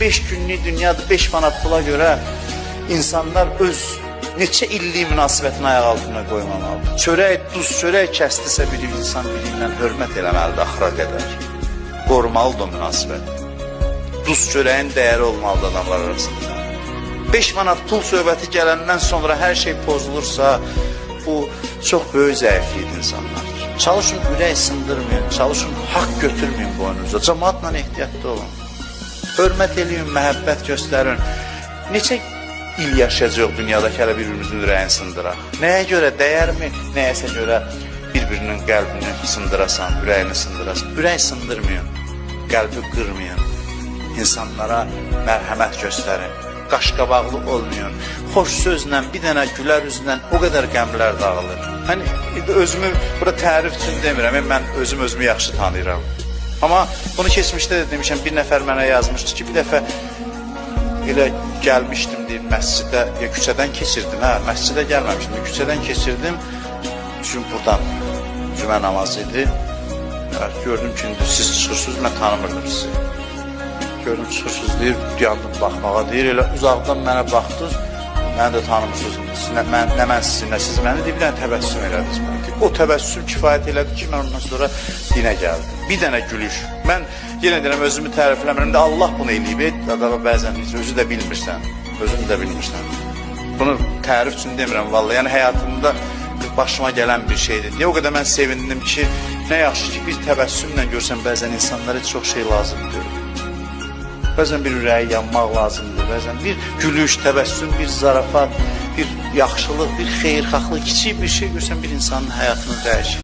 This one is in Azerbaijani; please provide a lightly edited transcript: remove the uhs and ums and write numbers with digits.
5 günlük dünyadır, 5 manat pula görə insanlar öz neçə illik münasibətini ayaq altına qoymamalıdır. Çörək, duz çörək kəsdisə bir insan biriyle hörmət eləməlidir axıra qədər. Qorumalıdır o münasibət. Duz çörəyin dəyəri olmalıdır adamlar arasında. 5 manat pul söhbəti gələndən sonra hər şey pozulursa, bu çox böyük zəiflik insanlar. Çalışın ürək sındırmayın, çalışın haqq götürməyin boynunuza, cəmaatla ehtiyatlı olun. Hörmət eləyin, məhəbbət göstərin. Neçə il yaşayacaq dünyadakı hələ bir-birimizin ürəyini sındıraq? Nəyə görə, dəyərmi? Nəyəsə görə bir-birinin qəlbini sındırasan, ürəyini sındırasan. Ürək sındırmayın, qəlbi qırmayın, insanlara mərhəmət göstərin. Qaşqabaqlı olmayın, xoş sözlə, bir dənə gülər üzlə o qədər qəmlər dağılır. Hani özümü burada tərif üçün demirəm, mən özümü yaxşı tanıyıram. Amma bunu keçmişdə də demişəm, bir nəfər mənə yazmışdı ki, bir dəfə elə gəlmişdim deyim məscidə, ya küçədən keçirdim, məscidə gəlməmişdim, küçədən keçirdim, çünki buradan cümə namazı idi. Gördüm ki, siz çıxırsınız, mən tanımırdım sizi. Gördüm çıxırsınız deyir, yandım baxmağa deyir, elə uzaqdan mənə baxdınız, məni də tanımırsınız, nə mən sizin, nə siz məni deyir, bir dənə təbəssüm elədiniz mənə. O təbəssüm kifayət elədi ki, mən ondan sonra dinə gəldim. Bir dənə gülüş. Mən yenə deyirəm, özümü tərifləmirəm də Allah bunu eləyib, adama bəzən özü də bilmirsən, özünü də bilmirsən. Bunu tərif üçün demirəm, vallahi, yəni həyatımda başıma gələn bir şeydir. Niyə o qədər mən sevindim ki, nə yaxşı ki, bir təbəssümlə görsən, bəzən insanlara çox şey lazımdır. Bəzən bir ürəyi yanmaq lazımdır, bəzən bir gülüş, təbəssüm, bir zarafat, bir yaxşılıq, bir xeyirxahlıq, kiçik bir şey görsən bir insanın həyatını dəyişir.